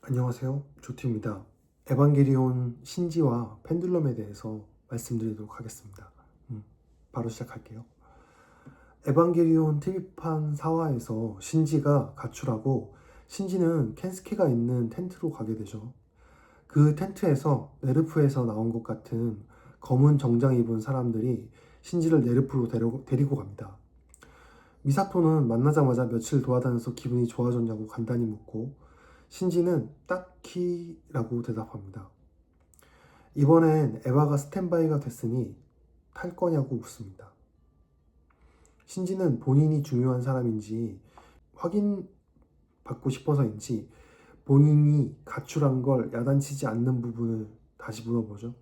안녕하세요. 조티입니다. 에반게리온 신지와 펜듈럼에 대해서 말씀드리도록 하겠습니다. 바로 시작할게요. 에반게리온 TV판 4화에서 신지가 가출하고 신지는 켄스케가 있는 텐트로 가게 되죠. 그 텐트에서 네르프에서 나온 것 같은 검은 정장 입은 사람들이 신지를 네르프로 데리고 갑니다. 미사토는 만나자마자 며칠 돌아다녀서 기분이 좋아졌냐고 간단히 묻고 신지는 딱히라고 대답합니다. 이번엔 에바가 스탠바이가 됐으니 탈 거냐고 묻습니다. 신지는 본인이 중요한 사람인지 확인받고 싶어서인지 본인이 가출한 걸 야단치지 않는 부분을 다시 물어보죠.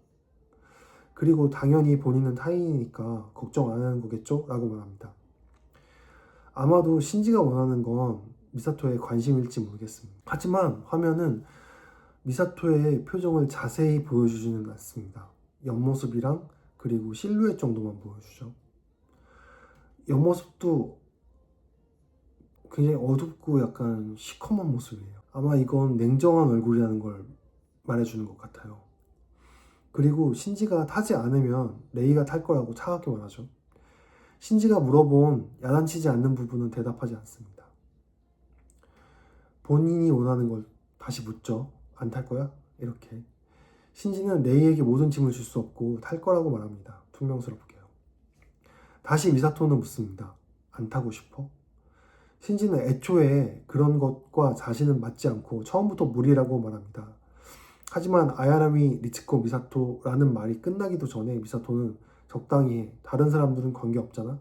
그리고 당연히 본인은 타인이니까 걱정 안 하는 거겠죠? 라고 말합니다. 아마도 신지가 원하는 건 미사토의 관심일지 모르겠습니다. 하지만 화면은 미사토의 표정을 자세히 보여주지는 않습니다. 옆모습이랑 그리고 실루엣 정도만 보여주죠. 옆모습도 굉장히 어둡고 약간 시커먼 모습이에요. 아마 이건 냉정한 얼굴이라는 걸 말해주는 것 같아요. 그리고 신지가 타지 않으면 레이가 탈 거라고 차갑게 말하죠. 신지가 물어본 야단치지 않는 부분은 대답하지 않습니다. 본인이 원하는 걸 다시 묻죠. 안 탈 거야? 이렇게. 신지는 레이에게 모든 짐을 줄 수 없고 탈 거라고 말합니다. 퉁명스럽게요. 다시 미사토는 묻습니다. 안 타고 싶어? 신지는 애초에 그런 것과 자신은 맞지 않고 처음부터 무리라고 말합니다. 하지만 아야나미, 리츠코, 미사토라는 말이 끝나기도 전에 미사토는 적당히 해. 다른 사람들은 관계없잖아.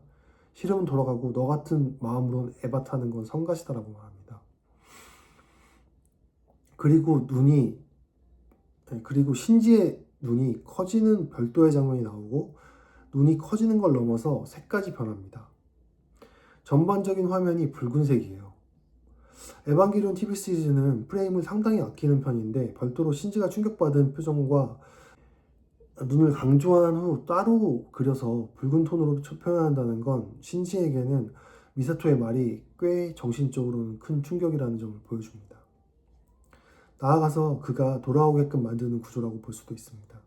싫으면 돌아가고 너 같은 마음으론 에바 타는 건 성가시다라고 말합니다. 그리고 신지의 눈이 커지는 별도의 장면이 나오고 눈이 커지는 걸 넘어서 색까지 변합니다. 전반적인 화면이 붉은색이에요. 에반게리온 TV 시리즈는 프레임을 상당히 아끼는 편인데 별도로 신지가 충격받은 표정과 눈을 강조한 후 따로 그려서 붉은 톤으로 표현한다는 건 신지에게는 미사토의 말이 꽤 정신적으로는 큰 충격이라는 점을 보여줍니다. 나아가서 그가 돌아오게끔 만드는 구조라고 볼 수도 있습니다.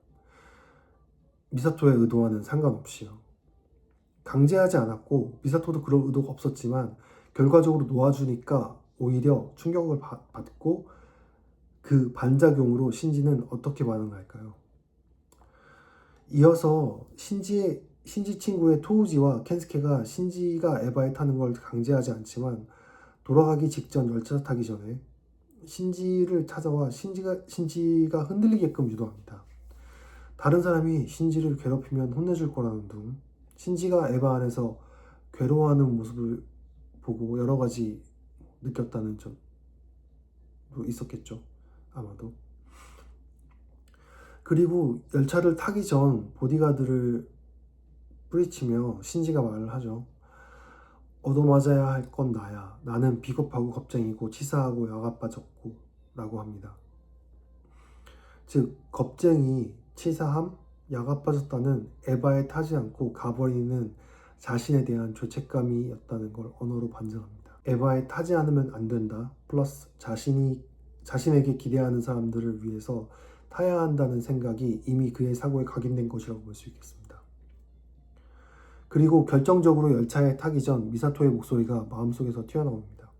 미사토의 의도와는 상관없이요. 강제하지 않았고 미사토도 그럴 의도가 없었지만 결과적으로 놓아주니까 오히려 충격을 받고 그 반작용으로 신지는 어떻게 반응할까요? 이어서 신지 친구의 토우지와 켄스케가 신지가 에바에 타는 걸 강제하지 않지만 돌아가기 직전 열차 타기 전에 신지를 찾아와 신지가 흔들리게끔 유도합니다. 다른 사람이 신지를 괴롭히면 혼내줄 거라는 둥, 신지가 에바 안에서 괴로워하는 모습을 보고 여러 가지 느꼈다는 점도 있었겠죠. 아마도. 그리고 열차를 타기 전 보디가드를 뿌리치며 신지가 말을 하죠. 얻어맞아야 할 건 나야. 나는 비겁하고 겁쟁이고 치사하고 야가 빠졌고 라고 합니다. 즉 겁쟁이, 치사함, 야가 빠졌다는 에바에 타지 않고 가버리는 자신에 대한 죄책감이었다는 걸 언어로 반증합니다. 에바에 타지 않으면 안 된다. 플러스 자신에게 기대하는 사람들을 위해서 타야 한다는 생각이 이미 그의 사고에 각인된 것이라고 볼 수 있겠습니다. 그리고 결정적으로 열차에 타기 전 미사토의 목소리가 마음속에서 튀어나옵니다.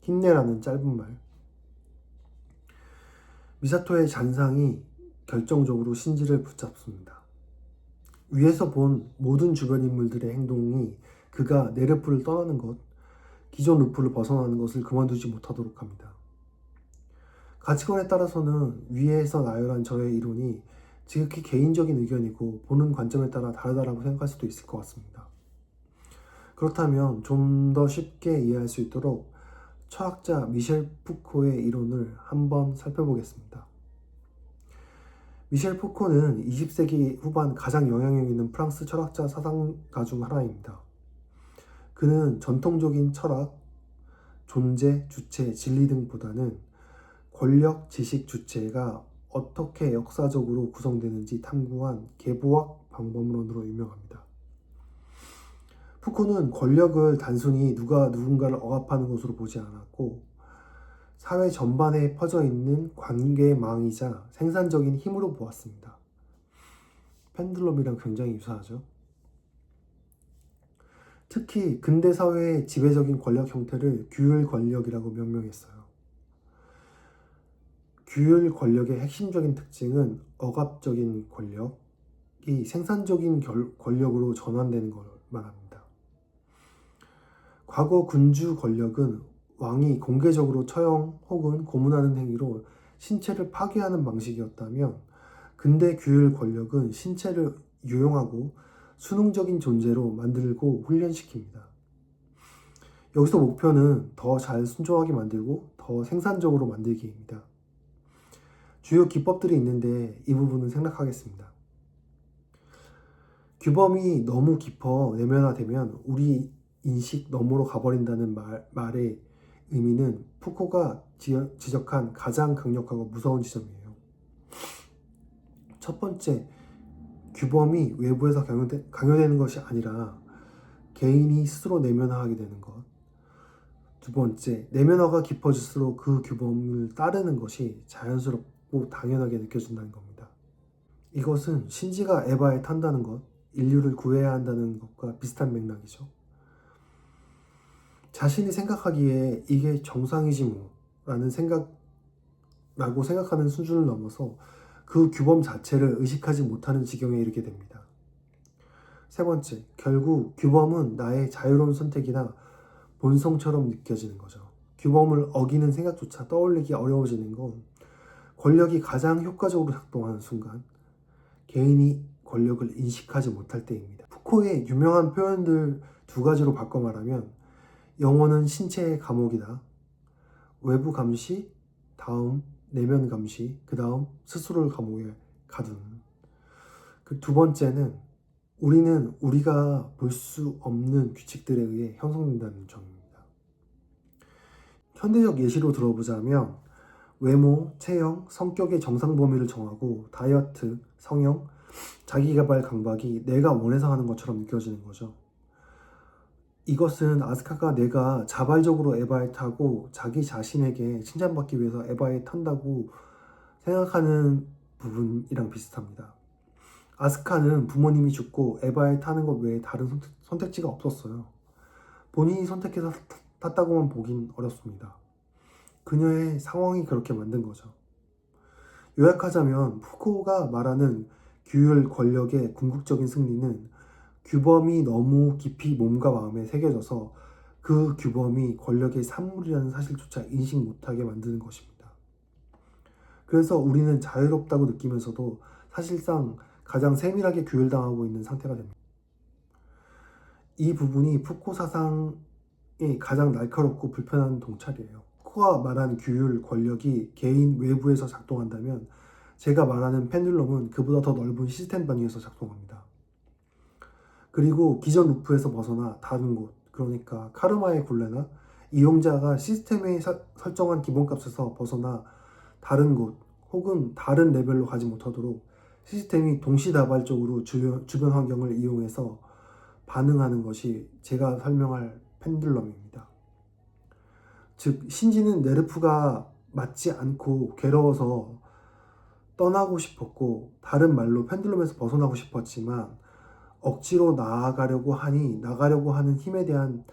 힘내라는 짧은 말. 미사토의 잔상이 결정적으로 신지를 붙잡습니다. 위에서 본 모든 주변 인물들의 행동이 그가 네르프를 떠나는 것, 기존 루프를 벗어나는 것을 그만두지 못하도록 합니다. 가치관에 따라서는 위에서 나열한 저의 이론이 지극히 개인적인 의견이고 보는 관점에 따라 다르다고 생각할 수도 있을 것 같습니다. 그렇다면 좀 더 쉽게 이해할 수 있도록 철학자 미셸 푸코의 이론을 한번 살펴보겠습니다. 미셸 푸코는 20세기 후반 가장 영향력 있는 프랑스 철학자 사상가 중 하나입니다. 그는 전통적인 철학, 존재, 주체, 진리 등보다는 권력, 지식, 주체가 어떻게 역사적으로 구성되는지 탐구한 계보학 방법론으로 유명합니다. 푸코는 권력을 단순히 누가 누군가를 억압하는 것으로 보지 않았고 사회 전반에 퍼져 있는 관계망이자 생산적인 힘으로 보았습니다. 펜들럼이랑 굉장히 유사하죠. 특히 근대 사회의 지배적인 권력 형태를 규율 권력이라고 명명했어요. 규율 권력의 핵심적인 특징은 억압적인 권력이 생산적인 권력으로 전환되는 걸 말합니다. 과거 군주 권력은 왕이 공개적으로 처형 혹은 고문하는 행위로 신체를 파괴하는 방식이었다면, 근대 규율 권력은 신체를 유용하고 수능적인 존재로 만들고 훈련시킵니다. 여기서 목표는 더 잘 순종하게 만들고 더 생산적으로 만들기입니다. 주요 기법들이 있는데 이 부분은 생략하겠습니다. 규범이 너무 깊어 내면화되면 우리 인식 너머로 가버린다는 말의 의미는 푸코가 지적한 가장 강력하고 무서운 지점이에요. 첫 번째, 규범이 외부에서 강요되는 것이 아니라 개인이 스스로 내면화하게 되는 것. 두 번째, 내면화가 깊어질수록 그 규범을 따르는 것이 자연스럽고 당연하게 느껴진다는 겁니다. 이것은 신지가 에바에 탄다는 것, 인류를 구해야 한다는 것과 비슷한 맥락이죠. 자신이 생각하기에 이게 정상이지 뭐 라는 생각라고 생각하는 수준을 넘어서 그 규범 자체를 의식하지 못하는 지경에 이르게 됩니다. 세 번째, 결국 규범은 나의 자유로운 선택이나 본성처럼 느껴지는 거죠. 규범을 어기는 생각조차 떠올리기 어려워지는 건 권력이 가장 효과적으로 작동하는 순간, 개인이 권력을 인식하지 못할 때입니다. 푸코의 유명한 표현들 두 가지로 바꿔 말하면, 영혼은 신체의 감옥이다. 외부 감시, 다음 내면 감시, 그 다음 스스로를 감옥에 가두는. 그 두 번째는 우리는 우리가 볼 수 없는 규칙들에 의해 형성된다는 점입니다. 현대적 예시로 들어보자면 외모, 체형, 성격의 정상 범위를 정하고 다이어트, 성형, 자기개발 강박이 내가 원해서 하는 것처럼 느껴지는 거죠. 이것은 아스카가 내가 자발적으로 에바에 타고 자기 자신에게 칭찬받기 위해서 에바에 탄다고 생각하는 부분이랑 비슷합니다. 아스카는 부모님이 죽고 에바에 타는 것 외에 다른 선택지가 없었어요. 본인이 선택해서 탔다고만 보긴 어렵습니다. 그녀의 상황이 그렇게 만든 거죠. 요약하자면 푸코가 말하는 규율 권력의 궁극적인 승리는 규범이 너무 깊이 몸과 마음에 새겨져서 그 규범이 권력의 산물이라는 사실조차 인식 못하게 만드는 것입니다. 그래서 우리는 자유롭다고 느끼면서도 사실상 가장 세밀하게 규율당하고 있는 상태가 됩니다. 이 부분이 푸코 사상의 가장 날카롭고 불편한 동찰이에요. 푸코가 말한 규율 권력이 개인 외부에서 작동한다면 제가 말하는 펜듈럼은 그보다 더 넓은 시스템 단위에서 작동합니다. 그리고 기존 루프에서 벗어나 다른 곳, 그러니까 카르마의 굴레나 이용자가 시스템에 설정한 기본값에서 벗어나 다른 곳 혹은 다른 레벨로 가지 못하도록 시스템이 동시다발적으로 주변 환경을 이용해서 반응하는 것이 제가 설명할 펜듈럼입니다. 즉 신지는 네르프가 맞지 않고 괴로워서 떠나고 싶었고, 다른 말로 펜듈럼에서 벗어나고 싶었지만 억지로 나가려고 하는 힘에 대한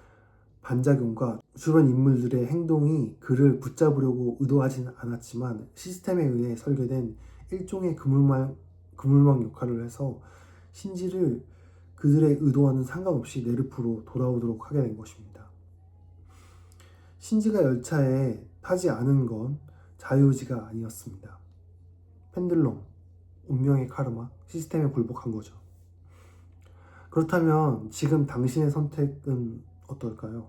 반작용과 주변 인물들의 행동이 그를 붙잡으려고 의도하지는 않았지만 시스템에 의해 설계된 일종의 그물망 역할을 해서 신지를 그들의 의도와는 상관없이 네르프로 돌아오도록 하게 된 것입니다. 신지가 열차에 타지 않은 건 자유의지가 아니었습니다. 펜들럼, 운명의 카르마, 시스템에 굴복한 거죠. 그렇다면 지금 당신의 선택은 어떨까요?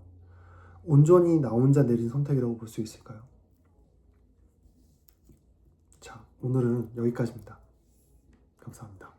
온전히 나 혼자 내린 선택이라고 볼 수 있을까요? 자, 오늘은 여기까지입니다. 감사합니다.